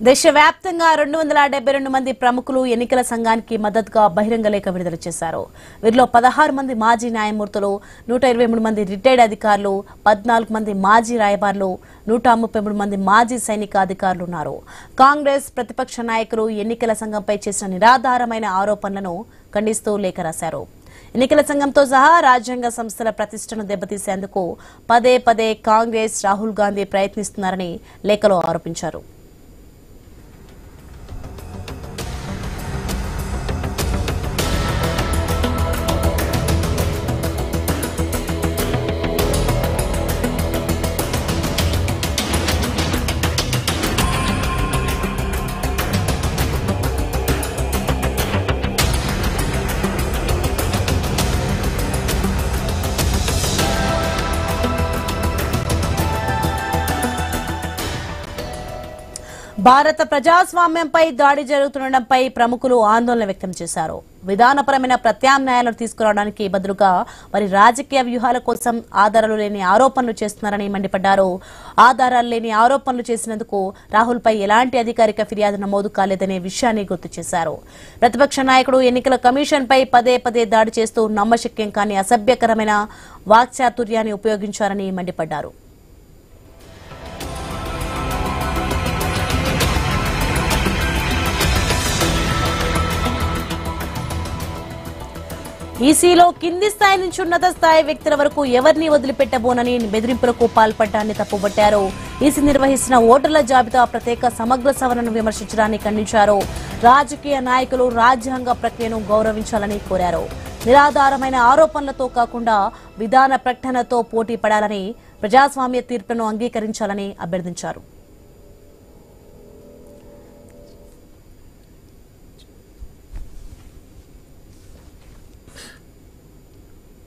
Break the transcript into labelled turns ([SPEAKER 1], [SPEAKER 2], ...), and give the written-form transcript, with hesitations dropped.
[SPEAKER 1] దేశవ్యాప్తంగా 272 మంది ప్రముఖులు ఎన్నికల సంఘానికి మద్దతుగా బహిరంగ లేఖ విడుదల చేశారు. వీరిలో 16 మంది మాజీ న్యాయమూర్తులు, 123 మంది రిటైర్డ్ అధికారులు, 14 మంది మాజీ రాయబారులు, 133 మంది మాజీ సైనిక అధికారులు ఉన్నారు. కాంగ్రెస్ ప్రతిపక్ష నాయకులు ఎన్నికల సంఘంపై చేసిన నిరాధారమైన ఆరోపణలను ఖండిస్తూ లేఖ రాశారు. ఎన్నికల సంఘంతో సహా రాజ్యాంగ సంస్థల ప్రతిష్టను దెబ్బతీసేందుకు పదే పదే కాంగ్రెస్, రాహుల్ గాంధీ ప్రయత్నిస్తున్నారని లేఖలో ఆరోపించారు. భారత ప్రజాస్వామ్యంపై దాడి జరుగుతుండటంపై ప్రముఖులు ఆందోళన వ్యక్తం చేశారు. విధానపరమైన ప్రత్యామ్నాయాలను తీసుకురావడానికి బదులుగా వారి రాజకీయ వ్యూహాల కోసం ఆధారాలు లేని ఆరోపణలు చేస్తున్నారని మండిపడ్డారు. ఆధారాలు లేని ఆరోపణలు చేసినందుకు రాహుల్ పై ఎలాంటి అధికారిక ఫిర్యాదు నమోదు కాలేదనే విషయాన్ని గుర్తు చేశారు. ప్రతిపక్ష నాయకుడు ఎన్నికల కమిషన్ పై పదే పదే దాడి చేస్తూ నమ్మశక్యం కాని అసభ్యకరమైన వాక్చాతుర్యాన్ని ఉపయోగించారని మండిపడ్డారు. ఈసీలో కింది స్థాయి నుంచి ఉన్నత స్థాయి వ్యక్తుల వరకు ఎవరిని వదిలిపెట్టబోనని బెదిరింపులకు పాల్పడ్డాన్ని తప్పుబట్టారు. ఈసీ నిర్వహిస్తున్న ఓటర్ల జాబితా ప్రత్యేక సమగ్ర సవరణను విమర్శించడాన్ని ఖండించారు. రాజకీయ నాయకులు రాజ్యాంగ ప్రక్రియను గౌరవించాలని కోరారు. నిరాధారమైన ఆరోపణలతో కాకుండా విధాన ప్రకటనతో పోటీ పడాలని, ప్రజాస్వామ్య తీర్పును అంగీకరించాలని అభ్యర్థించారు.